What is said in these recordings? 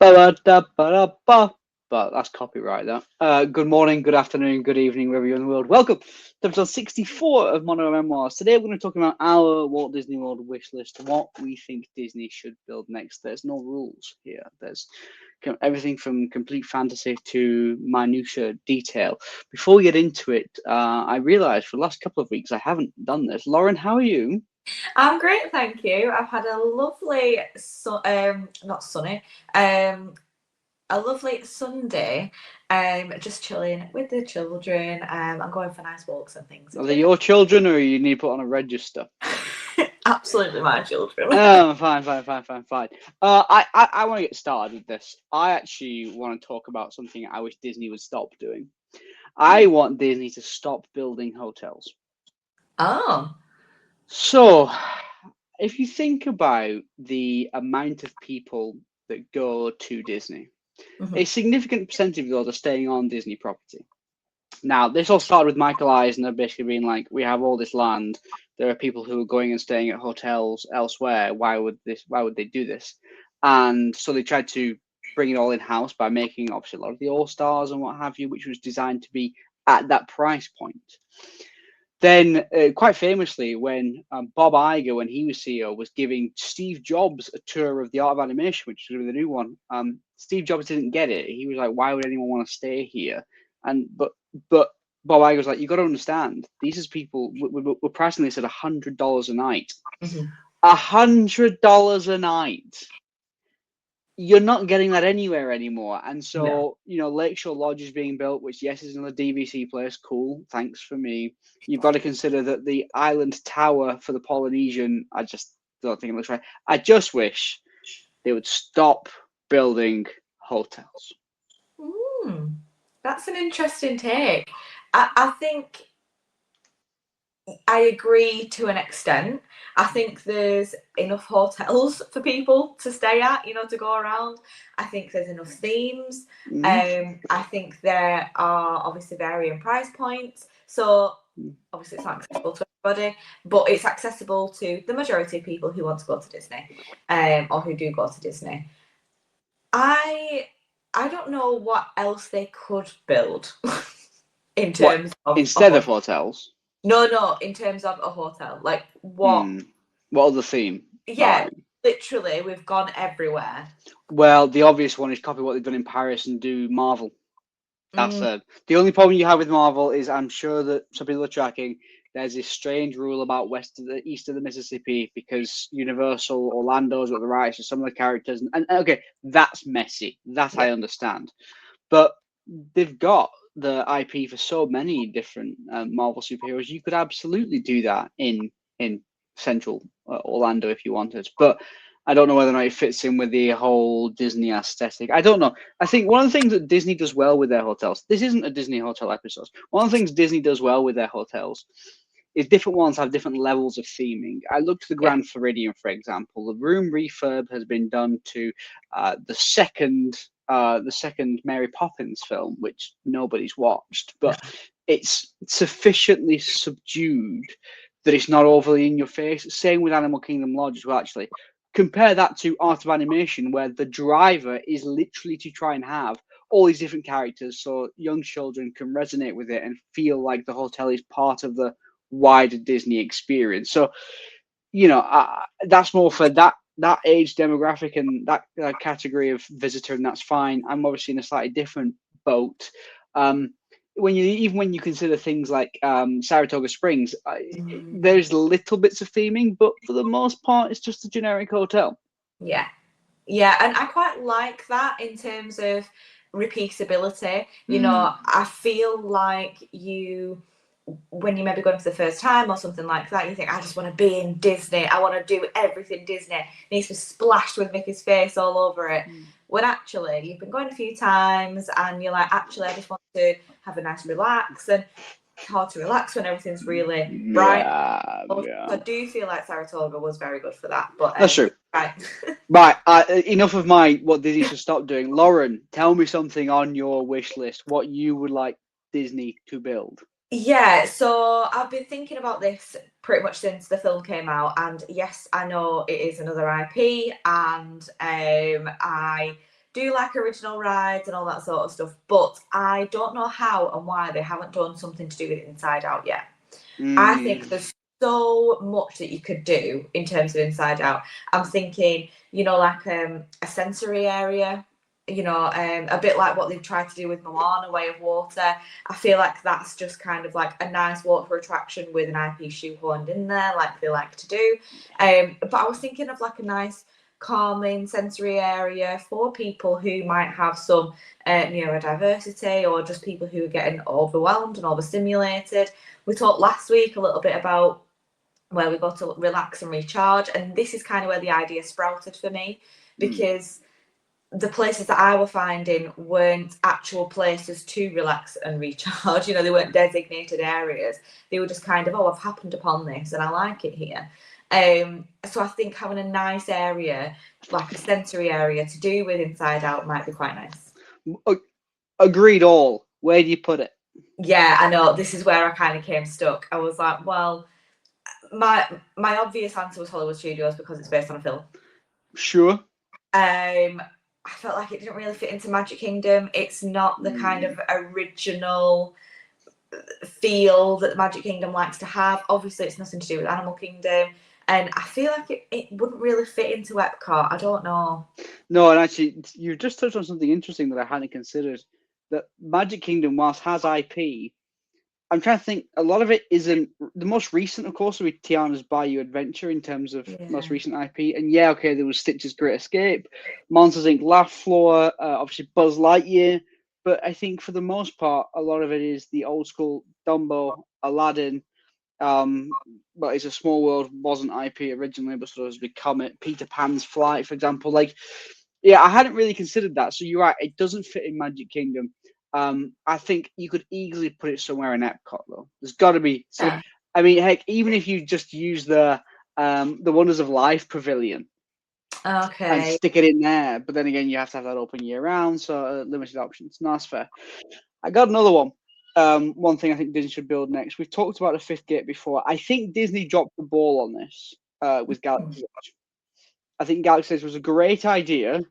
Ba-da-da-ba-da-ba. But that's copyright, that. Good morning, good afternoon, good evening, wherever you're in the world. Welcome to episode 64 of Monorail Memoirs. Today we're going to talk about our Walt Disney World wish list, what we think Disney should build next. There's no rules here. There's everything from complete fantasy to minutiae detail. Before we get into it, I realised for the last couple of weeks I haven't done this. Lauren, how are you? I'm great, thank you. I've had a lovely, not sunny, a lovely Sunday, just chilling with the children. I'm going for nice walks and things. Are they your children, or you need to put on a register? Absolutely my children. Oh, fine. I want to get started with this. I actually want to talk about something I wish Disney would stop doing. I want Disney to stop building hotels. Oh. So, if you think about the amount of people that go to Disney, a significant percentage of those are staying on Disney property. Now, this all started with Michael Eisner basically being like, we have all this land. There are people who are going and staying at hotels elsewhere. Why would they do this? And so they tried to bring it all in-house by making obviously a lot of the All-Stars and what have you, which was designed to be at that price point. Then, quite famously, when Bob Iger, when he was CEO, was giving Steve Jobs a tour of the Art of Animation, which is going to be the new one, Steve Jobs didn't get it. He was like, why would anyone want to stay here? But Bob Iger was like, you got to understand, these is people, we're pricing this at $100 a night. $100 a night. You're not getting that anywhere anymore. And so, Lakeshore Lodge is being built, which, yes, is another DVC place. Cool. Thanks for me. You've got to consider that the Island Tower for the Polynesian, I just don't think it looks right. I just wish they would stop building hotels. That's an interesting take. I think I agree to an extent. I think there's enough hotels for people to stay at, to go around. I think there's enough themes. I think there are obviously varying price points. So obviously it's not accessible to everybody, but it's accessible to the majority of people who want to go to Disney, or who do go to Disney. I don't know what else they could build in terms of instead of hotels. No, in terms of a hotel. Like what? What other theme? Yeah, literally, we've gone everywhere. Well, the obvious one is copy what they've done in Paris and do Marvel. That's it. The only problem you have with Marvel is I'm sure that some people are tracking. There's this strange rule about east of the Mississippi because Universal Orlando's got the rights to some of the characters. And okay, that's messy. That I understand. But they've got the IP for so many different Marvel superheroes. You could absolutely do that in central Orlando if you wanted. But I don't know whether or not it fits in with the whole Disney aesthetic. I don't know. I think one of the things that Disney does well with their hotels, this isn't a Disney hotel episode. One of the things Disney does well with their hotels is different ones have different levels of theming. I looked at the Grand Floridian, for example. The room refurb has been done to the second Mary Poppins film, which nobody's watched, but it's sufficiently subdued that it's not overly in your face. Same with Animal Kingdom Lodge as well, actually. Compare that to Art of Animation, where the driver is literally to try and have all these different characters so young children can resonate with it and feel like the hotel is part of the wider Disney experience. So, that's more for that age demographic and that category of visitor, and that's fine. I'm obviously in a slightly different boat. When you consider things like Saratoga Springs, there's little bits of theming, but for the most part, it's just a generic hotel. Yeah, and I quite like that in terms of repeatability. I feel like when you maybe going for the first time or something like that, you think, I just want to be in Disney. I want to do everything Disney. It needs to be splashed with Mickey's face all over it. When actually you've been going a few times and you're like, actually, I just want to have a nice relax. And it's hard to relax when everything's really bright. I do feel like Saratoga was very good for that. But that's true. Right. Enough of what Disney should stop doing. Lauren, tell me something on your wish list. What you would like Disney to build. Yeah, so I've been thinking about this pretty much since the film came out, and yes, I know it is another IP, and I do like original rides and all that sort of stuff, but I don't know how and why they haven't done something to do with Inside Out yet. I think there's so much that you could do in terms of Inside Out. I'm thinking, you know, like a sensory area, you know, a bit like what they've tried to do with Moana, Way of Water. I feel like that's just kind of like a nice water attraction with an IP shoehorned in there, like they like to do. But I was thinking of like a nice calming sensory area for people who might have some neurodiversity, or just people who are getting overwhelmed and overstimulated. We talked last week a little bit about where we go to relax and recharge, and this is kind of where the idea sprouted for me, because the places that I were finding weren't actual places to relax and recharge. You know, they weren't designated areas. They were just kind of, oh, I've happened upon this and I like it here. So I think having a nice area, like a sensory area to do with Inside Out, might be quite nice. Agreed all. Where do you put it? Yeah, I know. This is where I kind of came stuck. I was like, well, my obvious answer was Hollywood Studios because it's based on a film. Sure. I felt like it didn't really fit into Magic Kingdom. It's not the kind of original feel that the Magic Kingdom likes to have. Obviously, it's nothing to do with Animal Kingdom. And I feel like it wouldn't really fit into Epcot. I don't know. No, and actually, you just touched on something interesting that I hadn't considered. That Magic Kingdom, whilst has IP, I'm trying to think, a lot of it isn't. The most recent, of course, would be Tiana's Bayou Adventure in terms of most recent IP. And yeah, okay, there was Stitch's Great Escape, Monsters Inc. Laugh Floor, obviously Buzz Lightyear. But I think for the most part, a lot of it is the old school Dumbo, Aladdin. But It's a Small World wasn't IP originally, but sort of has become it. Peter Pan's Flight, for example. Like, yeah, I hadn't really considered that. So you're right, it doesn't fit in Magic Kingdom. I think you could easily put it somewhere in Epcot, though. There's got to be. So, I mean, heck, even if you just use the Wonders of Life Pavilion, and stick it in there, but then again, you have to have that open year round, so limited options. No, that's fair. I got another one. One thing I think Disney should build next. We've talked about the fifth gate before. I think Disney dropped the ball on this with Galaxy Edge. I think Galaxy Edge was a great idea,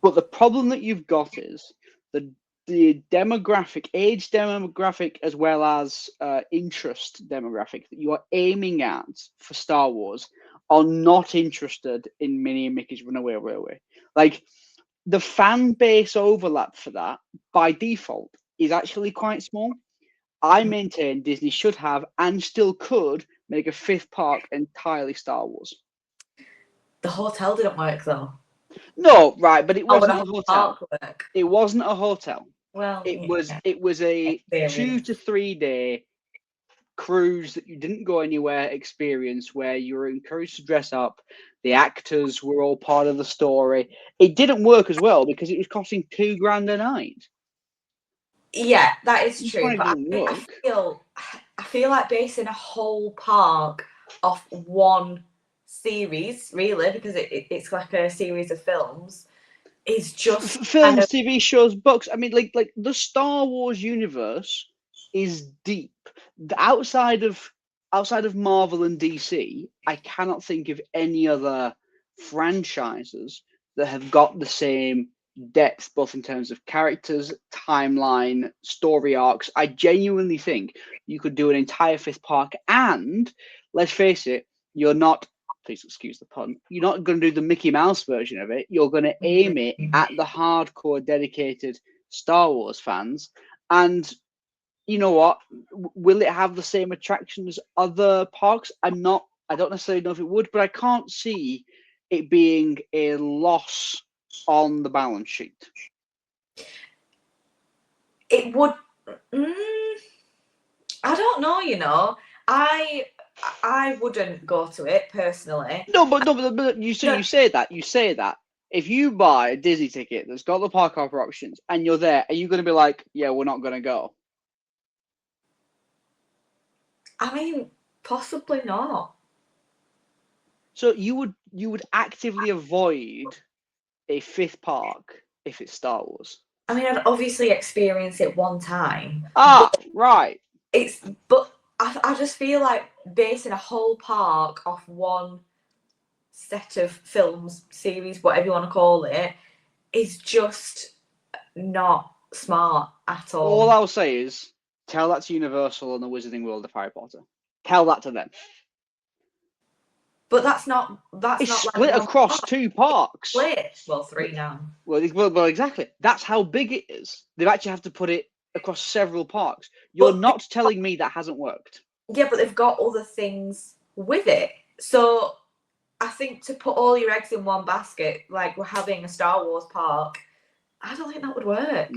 but the problem that you've got is the demographic, age demographic, as well as interest demographic that you are aiming at for Star Wars are not interested in Minnie and Mickey's Runaway Railway. Like, the fan base overlap for that by default is actually quite small. I maintain Disney should have and still could make a fifth park entirely Star Wars. The hotel didn't work though. No, right, but it wasn't a hotel. It wasn't a hotel. Well, it was a 2 to 3 day cruise that you didn't go anywhere experience where you were encouraged to dress up. The actors were all part of the story. It didn't work as well because it was costing $2,000 a night. Yeah, that is true. But I feel like basing a whole park off one series, really, because it's like a series of films, is just films, TV shows, books. I mean, like the Star Wars universe is deep. Outside of Marvel and DC, I cannot think of any other franchises that have got the same depth, both in terms of characters, timeline, story arcs. I genuinely think you could do an entire fifth park, and let's face it, you're not, please excuse the pun, you're not going to do the Mickey Mouse version of it. You're going to aim it at the hardcore, dedicated Star Wars fans. And you know what? Will it have the same attraction as other parks? I don't necessarily know if it would, but I can't see it being a loss on the balance sheet. It would. I don't know. You know, I wouldn't go to it personally. No, but you say that. If you buy a Disney ticket that's got the park hopper options and you're there, are you going to be like, yeah, we're not going to go? I mean, possibly not. So you would actively avoid a fifth park if it's Star Wars? I mean, I'd obviously experienced it one time. Right. But I just feel like basing a whole park off one set of films, series, whatever you want to call it, is just not smart at all. All I'll say is, tell that to Universal and the Wizarding World of Harry Potter. Tell that to them. But that's not It's like split across 2 parks. Split. Well, 3 now. Well, exactly. That's how big it is. They've actually have to put it across several parks. You're not telling me that hasn't worked. Yeah, but they've got other things with it. So I think to put all your eggs in one basket, like we're having a Star Wars park, I don't think that would work.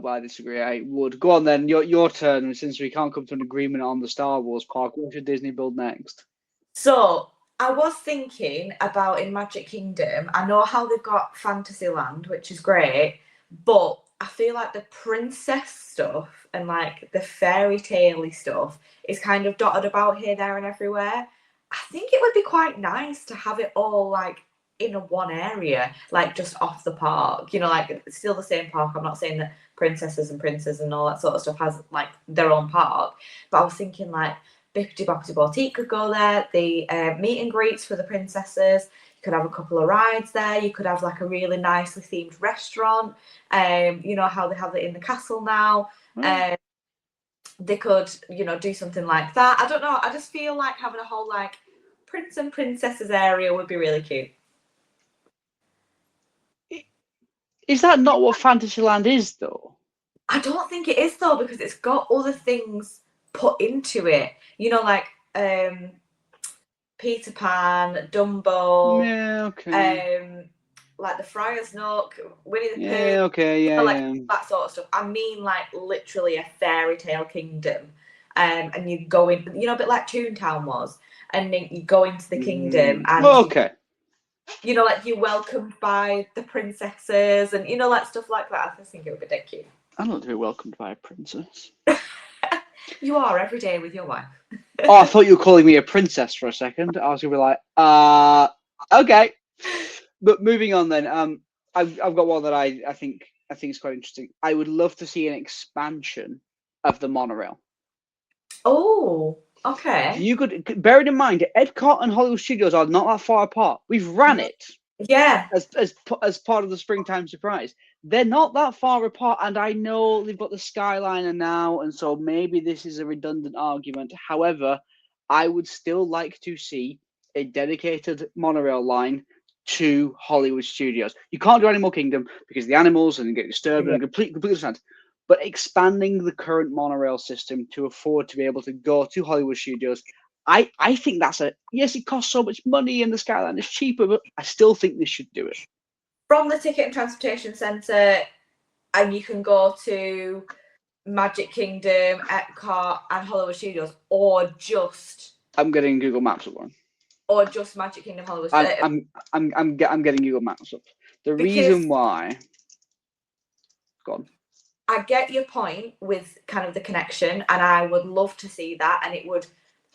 I disagree. I would. Go on then. Your turn. Since we can't come to an agreement on the Star Wars park, what should Disney build next? So I was thinking about in Magic Kingdom. I know how they've got Fantasyland, which is great, but I feel like the princess stuff and like the fairy tale-y stuff is kind of dotted about here, there, and everywhere. I think it would be quite nice to have it all like in a one area, like just off the park. You know, like it's still the same park. I'm not saying that princesses and princes and all that sort of stuff has like their own park, but I was thinking like Bippity Boppity Boutique could go there. The meet and greets for the princesses. You could have a couple of rides there. You could have like a really nicely themed restaurant. You know how they have it in the castle now. They could, you know, do something like that. I don't know. I just feel like having a whole like prince and princesses area would be really cute. Is that not what Fantasyland is, though? I don't think it is though, because it's got other things put into it. You know, like Peter Pan, Dumbo. Yeah, okay. Like the Friar's Nook, Winnie the Pooh. Yeah, okay, yeah, that sort of stuff. I mean, like literally a fairy tale kingdom, and you go in, you know, a bit like Toontown was, and then you go into the kingdom, and okay. You know, like you're welcomed by the princesses, and you know, like stuff like that. I just think it would be dead cute. I'd love to be welcomed by a princess. You are every day with your wife. Oh, I thought you were calling me a princess for a second. I was gonna be like, okay. But moving on then, I've got one that I think is quite interesting. I would love to see an expansion of the monorail. Oh, okay. You could bear it in mind, Epcot and Hollywood Studios are not that far apart. We've ran it. Yeah. As part of the springtime surprise. They're not that far apart, and I know they've got the Skyliner now, and so maybe this is a redundant argument. However, I would still like to see a dedicated monorail line to Hollywood Studios. You can't do Animal Kingdom because the animals and get disturbed and completely understand. But expanding the current monorail system to afford to be able to go to Hollywood Studios, I think that's yes, it costs so much money and the Skyline is cheaper, but I still think they should do it. From the Ticket and Transportation Centre, and you can go to Magic Kingdom, Epcot, and Hollywood Studios, or just. I'm getting Google Maps up one. Or just Magic Kingdom, Hollywood Studios. I'm getting Google Maps up. The reason why. Go on. I get your point with kind of the connection, and I would love to see that, and it would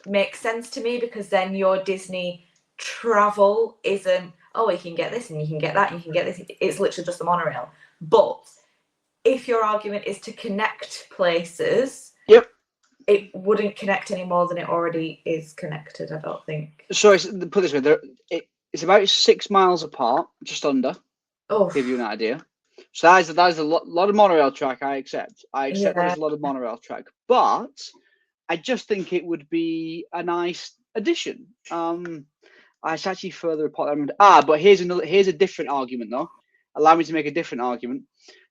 make sense to me because then your Disney travel isn't, oh, you can get this and you can get that and you can get this. It's literally just the monorail. But if your argument is to connect places, it wouldn't connect any more than it already is connected, I don't think. So put it this way, it's about 6 miles apart, just under. Oh, to give you an idea. So that is a lot of monorail track. I accept there's a lot of monorail track, but I just think it would be a nice addition. It's actually further apart. But here's a different argument though. Allow me to make a different argument.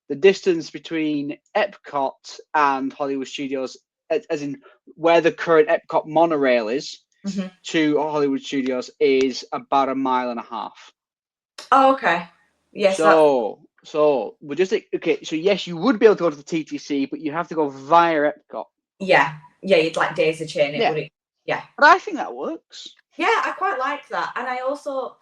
The distance between Epcot and Hollywood Studios, as in where the current Epcot monorail is to Hollywood Studios, is about 1.5 miles. Oh, okay. Yes. So we're just okay. So yes, you would be able to go to the TTC, but you have to go via Epcot. Yeah, you'd like daisy chain it. Yeah. But I think that works. Yeah, I quite like that, and I also,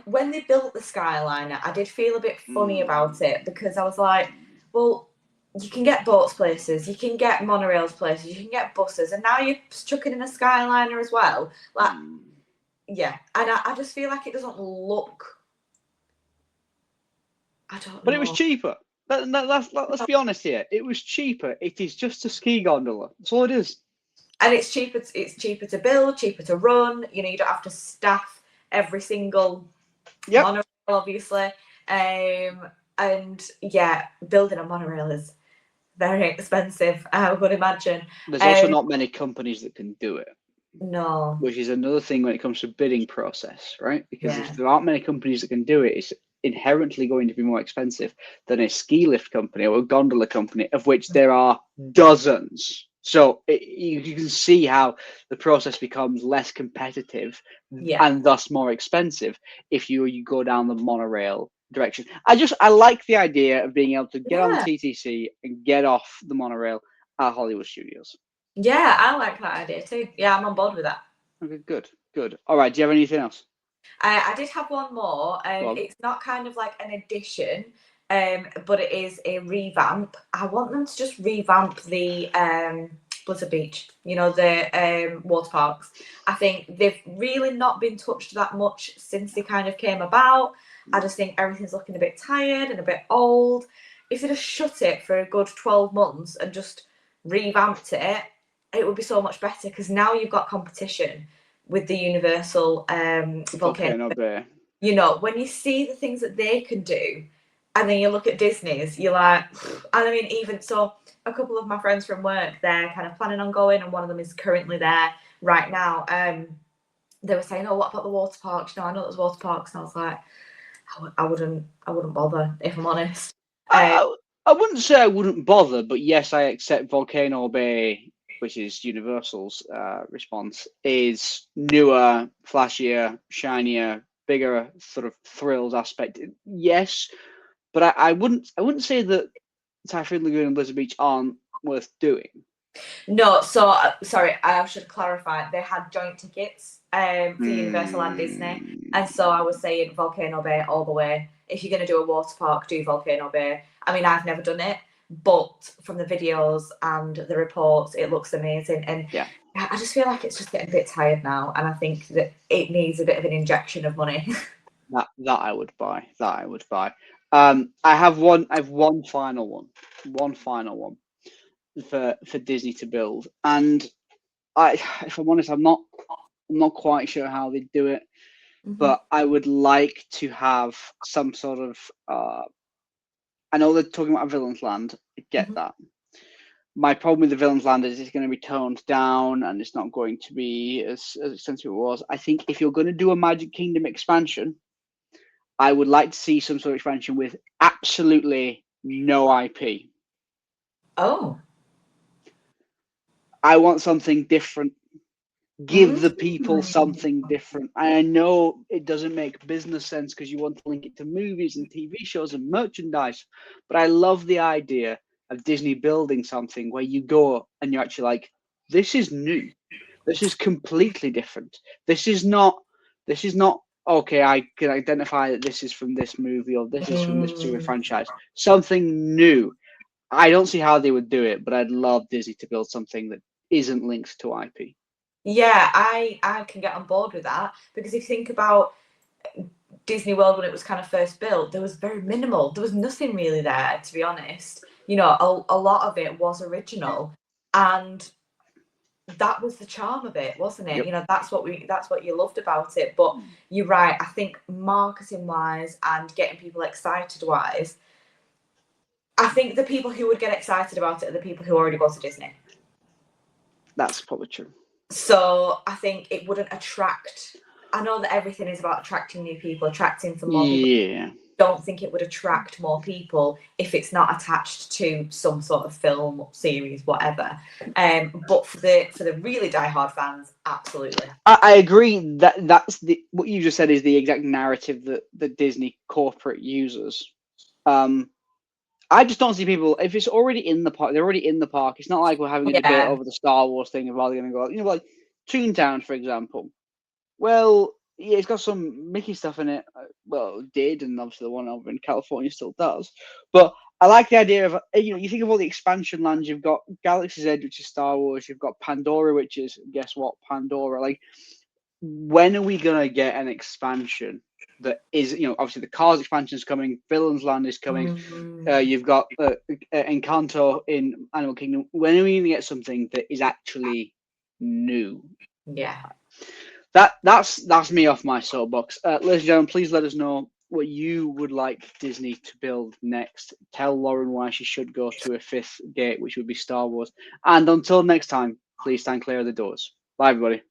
when they built the Skyliner, I did feel a bit funny about it because I was like, well, you can get boats places, you can get monorails places, you can get buses, and now you're chucking in a Skyliner as well. Like, yeah, and I just feel like it doesn't look. I don't know. But it was cheaper. Let's be honest here. It was cheaper. It is just a ski gondola. That's all it is. And it's cheaper. It's cheaper to build, cheaper to run. You know, you don't have to staff every single monorail, obviously. And yeah, building a monorail is very expensive, I would imagine. There's also not many companies that can do it. No. Which is another thing when it comes to bidding process, right? Because Yeah. if there aren't many companies that can do it, it's inherently going to be more expensive than a ski lift company or a gondola company, of which there are dozens. So you can see how the process becomes less competitive Yeah. and thus more expensive if you go down the monorail direction. I like the idea of being able to get on the Yeah. TTC and get off the monorail at Hollywood Studios. Yeah, I like that idea too. Yeah, I'm on board with that. Okay, good. All right, do you have anything else? I did have one more. Go on. It's not kind of like an addition, but it is a revamp. I want them to just revamp the Blizzard Beach, you know, the water parks. I think they've really not been touched that much since they kind of came about. I just think everything's looking a bit tired and a bit old. If they just shut it for a good 12 months and just revamped it, it would be so much better, because now you've got competition with the Universal Volcano. Bay. You know, when you see the things that they can do, and then you look at Disney's, you're like, and I mean, even so, a couple of my friends from work, they're kind of planning on going, and one of them is currently there right now. They were saying, "Oh, what about the water parks? You know, I know there's water parks," and I was like, I wouldn't bother, if I'm honest. I wouldn't say I wouldn't bother, but yes, I accept Volcano Bay, which is Universal's response, is newer, flashier, shinier, bigger sort of thrills aspect. Yes, but I wouldn't say that Typhoon Lagoon and Blizzard Beach aren't worth doing. No, so sorry, I should clarify. They had joint tickets for Universal and Disney, and so I was saying Volcano Bay all the way. If you're going to do a water park, do Volcano Bay. I mean, I've never done it, but from the videos and the reports, it looks amazing. And yeah, I just feel like it's just getting a bit tired now, and I think that it needs a bit of an injection of money. that I would buy. I have one final one for Disney to build, and if I'm honest, I'm not quite sure how they do it, but I would like to have some sort of I know they're talking about a Villain's Land. I get that. My problem with the Villain's Land is it's going to be toned down and it's not going to be as extensive as it was. I think if you're going to do a Magic Kingdom expansion, I would like to see some sort of expansion with absolutely no IP. Oh. I want something different. Give the people something different. I know it doesn't make business sense because you want to link it to movies and TV shows and merchandise, but I love the idea of Disney building something where you go and you're actually like, this is new. This is completely different. This is not okay, I can identify that this is from this movie or this is from this particular franchise. Something new. I don't see how they would do it, but I'd love Disney to build something that isn't linked to IP. Yeah, I can get on board with that, because if you think about Disney World when it was kind of first built, there was very minimal. There was nothing really there, to be honest. You know, a lot of it was original, and that was the charm of it, wasn't it? Yep. You know, that's what you loved about it. But you're right. I think marketing wise and getting people excited wise, I think the people who would get excited about it are the people who already go to Disney. That's probably true. So I think it wouldn't attract. I know that everything is about attracting new people, attracting some more people. Yeah. Don't think it would attract more people if it's not attached to some sort of film series, whatever. But for the really diehard fans, absolutely. I agree that's what you just said is the exact narrative that the Disney corporate uses. I just don't see people, if it's already in the park, they're already in the park. It's not like we're having a debate over the Star Wars thing of are they going to go, you know, like Toontown, for example. Well, yeah, it's got some Mickey stuff in it. Well, it did, and obviously the one over in California still does. But I like the idea of, you know, you think of all the expansion lands. You've got Galaxy's Edge, which is Star Wars. You've got Pandora, which is, guess what, Pandora. Like, when are we going to get an expansion that is, you know, obviously the Cars expansion is coming, Villain's Land is coming. You've got Encanto in Animal Kingdom. When are we going to get something that is actually new? Yeah. That's me off my soapbox. Ladies and gentlemen, please let us know what you would like Disney to build next. Tell Lauren why she should go to a fifth gate, which would be Star Wars. And until next time, please stand clear of the doors. Bye, everybody.